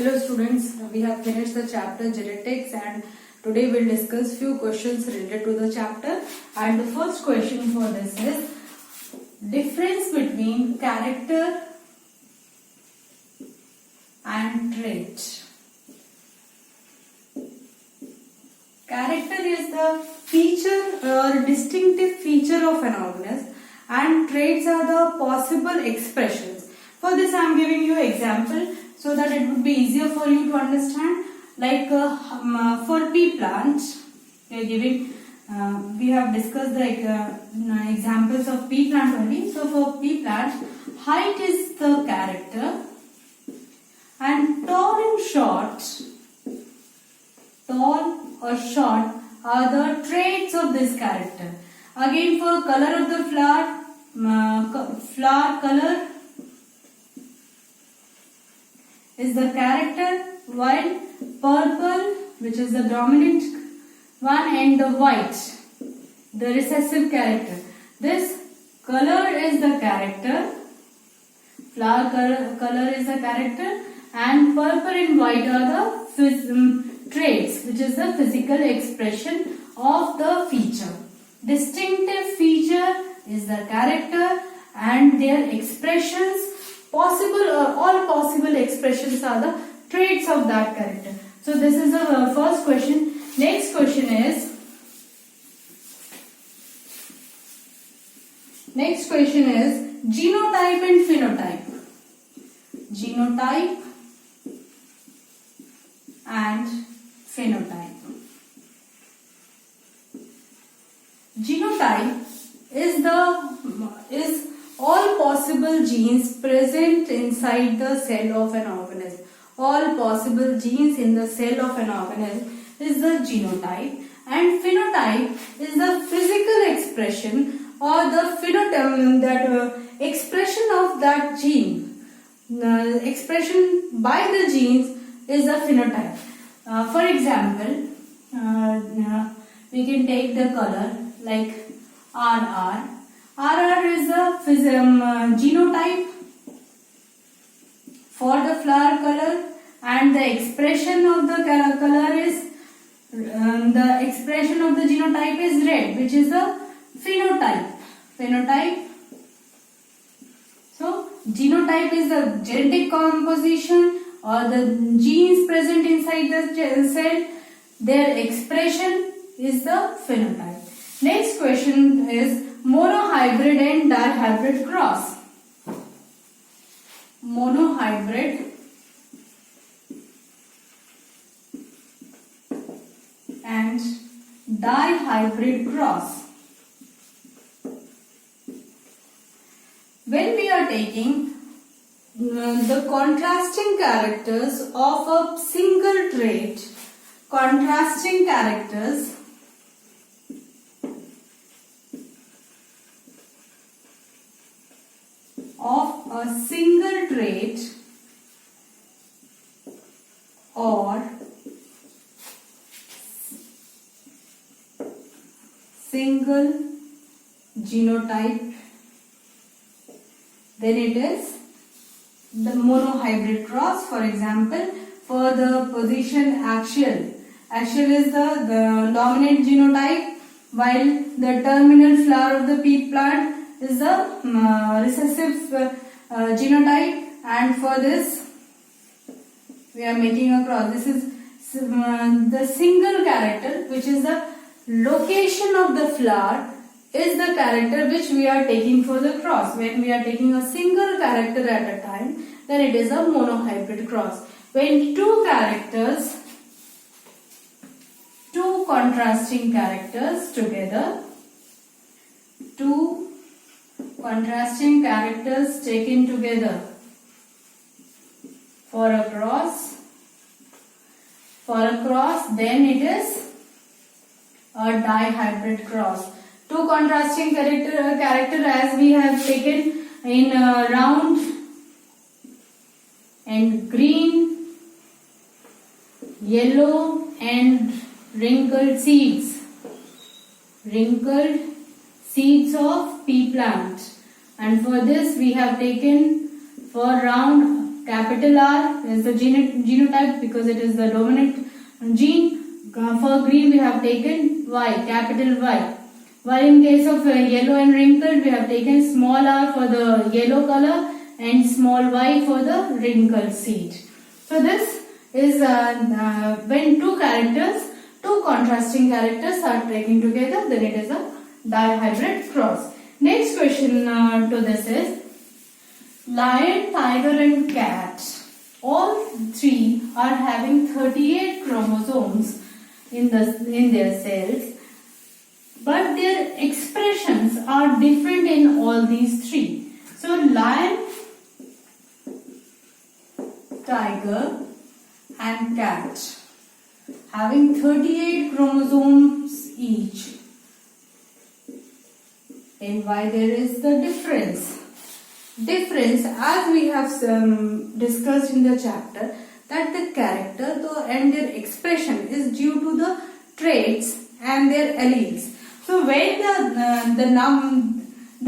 Hello students, we have finished the chapter genetics and today we'll discuss few questions related to the chapter. And the first question for this is difference between character and trait. Character is the feature or distinctive feature of an organism and traits are the possible expressions. For this I am giving you example so that it would be easier for you to understand. Like for pea plant, we have discussed the examples of pea plant only. So for pea plant, height is the character and tall or short are the traits of this character. Again for color of the flower color is the character, while purple, which is the dominant one, and the white, the recessive character. This color is the character, flower color is the character, and purple and white are the traits, which is the physical expression of the feature. Distinctive feature is the character and their expressions. Possible or all possible expressions are the traits of that character. So this is the first question. Next question is genotype and phenotype. Genotype and phenotype. Genotype is all possible genes present inside the cell of an organism. All possible genes in the cell of an organism is the genotype, and phenotype is the physical expression or the phenotype, that expression of that gene. Expression by the genes is the phenotype. For example, we can take the color like RR. RR is the genotype for the flower color, and the expression of the color is the expression of the genotype is red, which is the phenotype. So genotype is the genetic composition or the genes present inside the cell. Their expression is the phenotype. Next question is monohybrid and dihybrid cross. Monohybrid and dihybrid cross. When we are taking the contrasting characters of a single trait, contrasting characters of a single trait or single genotype, then it is the monohybrid cross. For example, for the position axial is the dominant genotype, while the terminal flower of the pea plant is the recessive genotype, and for this we are making a cross. This is the single character, which is the location of the flower, is the character which we are taking for the cross. When we are taking a single character at a time, then it is a monohybrid cross. When two contrasting characters together, two contrasting characters taken together for a cross, then it is a dihybrid cross. Two contrasting character as we have taken in round and green, yellow and wrinkled seeds of pea plant, and for this we have taken for round capital R is the genotype because it is the dominant gene. For green we have taken Y, capital Y. While in case of yellow and wrinkled, we have taken small r for the yellow color and small y for the wrinkled seed. So this is when two contrasting characters are taken together, then it is a dihybrid cross. Next question to this is lion, tiger and cat. All three are having 38 chromosomes in their cells. But their expressions are different in all these three. So lion, tiger and cat having 38 chromosomes each. And why there is the difference? Difference, as we have discussed in the chapter, that the character and their expression is due to the traits and their alleles. So when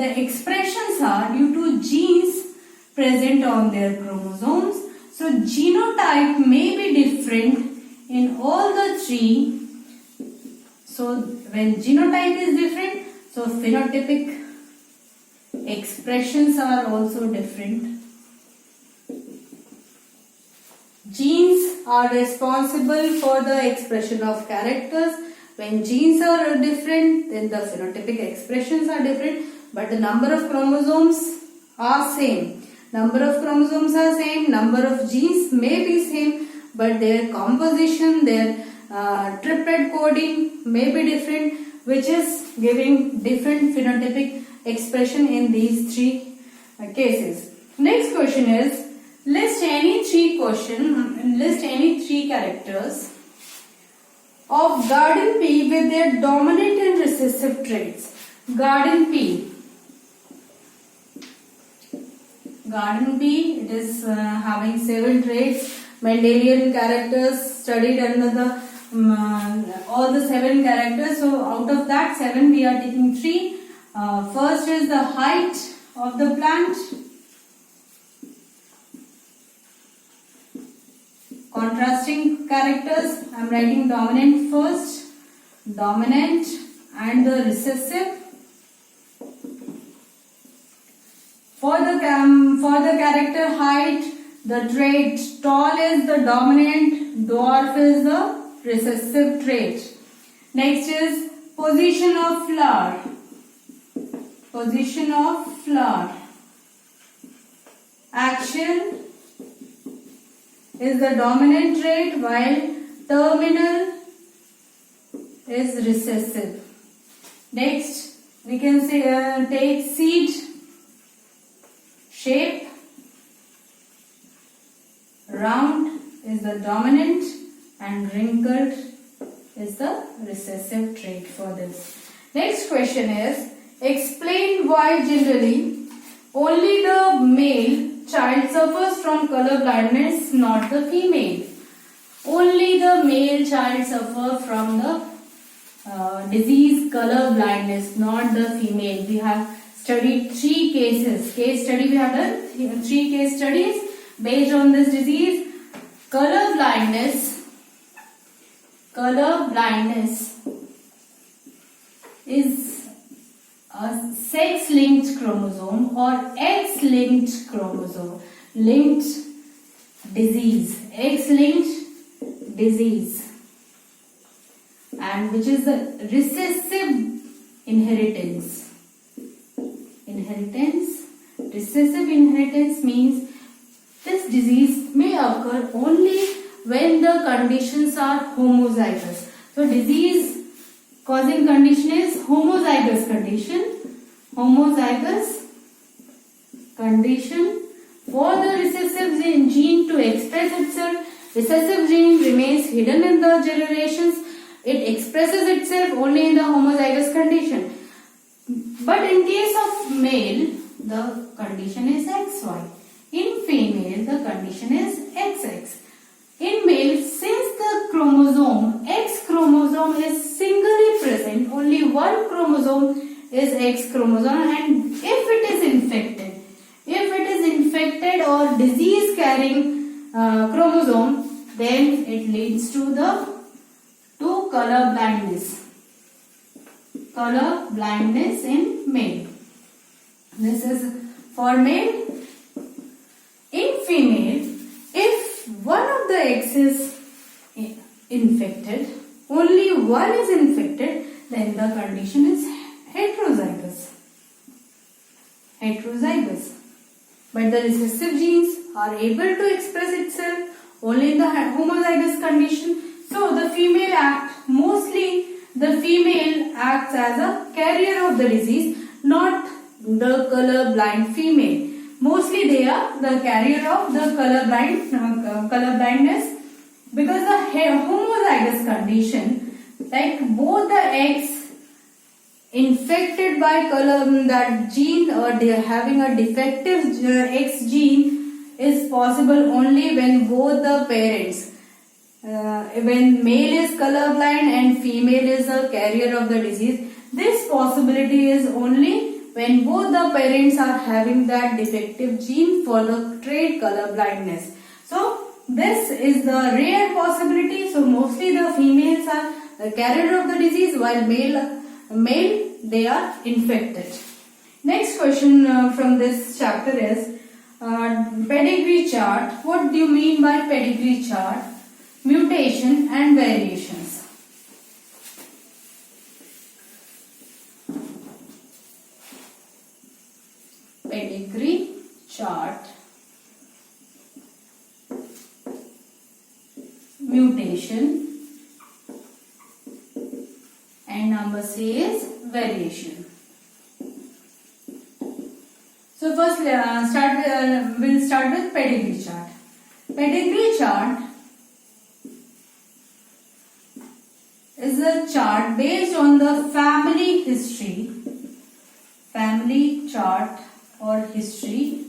the expressions are due to genes present on their chromosomes, so genotype may be different in all the three. So when genotype is different, so phenotypic expressions are also different. Genes are responsible for the expression of characters. When genes are different, then the phenotypic expressions are different, but the number of chromosomes are same. Number of chromosomes are same, number of genes may be same, but their composition, their triplet coding may be different, which is giving different phenotypic expression in these three cases. Next question is, list any three characters of garden pea with their dominant and recessive traits. Garden pea, it is having 7 traits. Mendelian characters studied under the all the 7 characters. So out of that 7 we are taking 3. First is the height of the plant. Contrasting characters, I am writing dominant first, dominant and the recessive. For the character height, the trait tall is the dominant, dwarf is the recessive trait. Next is position of flower. Position of flower. Action is the dominant trait while terminal is recessive. Next we can say take seed. Shape, round is the dominant and wrinkled is the recessive trait for this. Next question is, explain why generally only the male child suffers from color blindness, not the female. Only the male child suffers from the disease color blindness, not the female. We have studied 3 cases. Case study we have done 3 case studies based on this disease. Color blindness is a sex-linked chromosome or X-linked chromosome. Linked disease. X-linked disease. And which is the recessive inheritance. Recessive inheritance means this disease may occur only when the conditions are homozygous. So disease causing condition is homozygous condition. Homozygous condition for the recessive gene to express itself. Recessive gene remains hidden in the generations. It expresses itself only in the homozygous condition. But in case of male, the condition is XY. In female, the condition is XX. In male, since the chromosome, X chromosome is singly present, only one chromosome is X chromosome, and if it is infected defected or disease carrying chromosome, then it leads to color blindness. Color blindness in male. This is for male. In female, if one of the eggs is infected, only one is infected, then the condition is heterozygous. Heterozygous. But the recessive genes are able to express itself only in the homozygous condition. So the female acts as a carrier of the disease, not the color blind female. Mostly they are the carrier of the color blindness, because the homozygous condition, like both the eggs infected by that gene or they are having a defective X gene, is possible only when both the parents, when male is colorblind and female is a carrier of the disease. This possibility is only when both the parents are having that defective gene for the trait color blindness. So this is the rare possibility. So mostly the females are the carrier of the disease, while male they are infected. Next question from this chapter is pedigree chart. What do you mean by pedigree chart? Mutation and variations. Pedigree chart. Mutation and number C is variation. So first we'll start with pedigree chart. Pedigree chart is a chart based on the family history, family chart or history,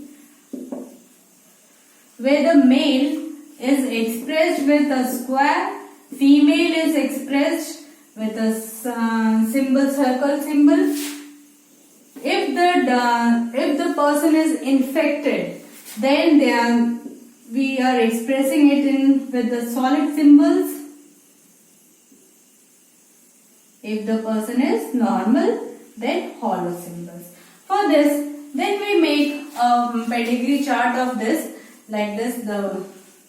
where the male is expressed with a square, female is expressed with a circle symbol. If the person is infected, then we are expressing it with the solid symbols. If the person is normal, then hollow symbols. For this, then we make a pedigree chart of this, like this: the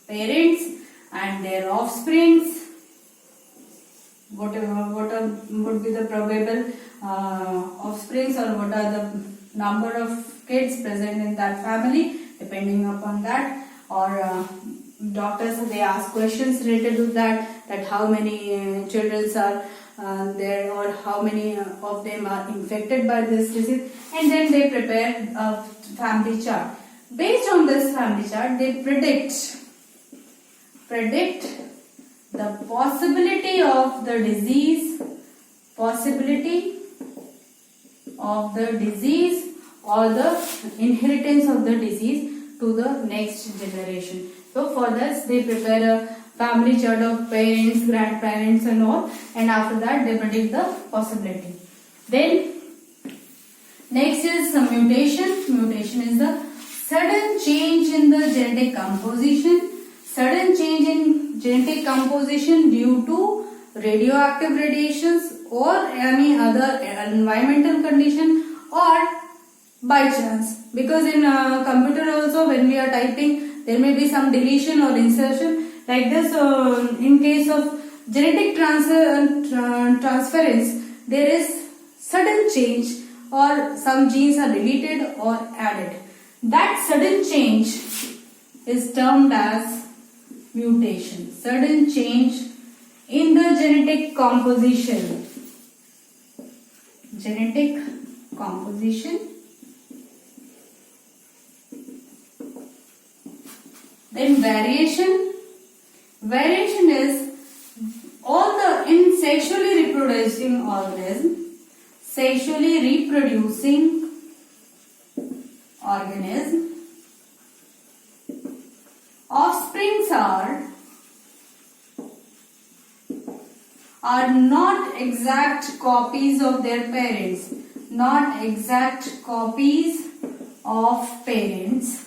parents and their offsprings. What would be the probable offsprings, or what are the number of kids present in that family, depending upon that. Or doctors, they ask questions related to that how many children are there, or how many of them are infected by this disease, and then they prepare a family chart. Based on this family chart, they predict the possibility of the disease, or the inheritance of the disease to the next generation. So for this, they prepare a family chart of parents, grandparents and all, and after that they predict the possibility. Then next is some mutation. Mutation is the sudden change in the genetic composition. Sudden change in genetic composition due to radioactive radiations or any other environmental condition, or by chance. Because in computer also, when we are typing, there may be some deletion or insertion. Like this, in case of genetic transference, there is sudden change, or some genes are deleted or added. That sudden change is termed as mutation. Sudden change in the genetic composition. Genetic composition. Then variation. Variation is in sexually reproducing organism. Sexually reproducing organism. Offsprings are not exact copies of their parents. Not exact copies of parents.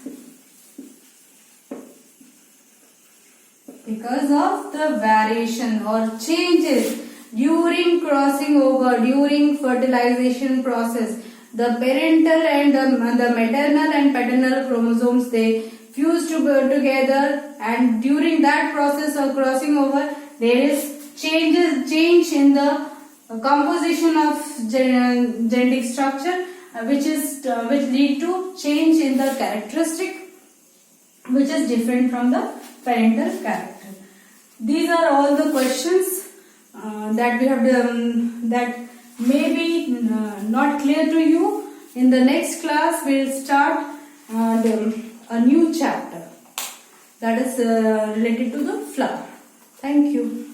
Because of the variation or changes during crossing over, during fertilization process, the parental and the maternal and paternal chromosomes, they fuse together, and during that process of crossing over, there is change in the composition of genetic structure, which lead to change in the characteristic, which is different from the parental character. These are all the questions that we have that may be not clear to you. In the next class, we will start a new chapter that is related to the flower. Thank you.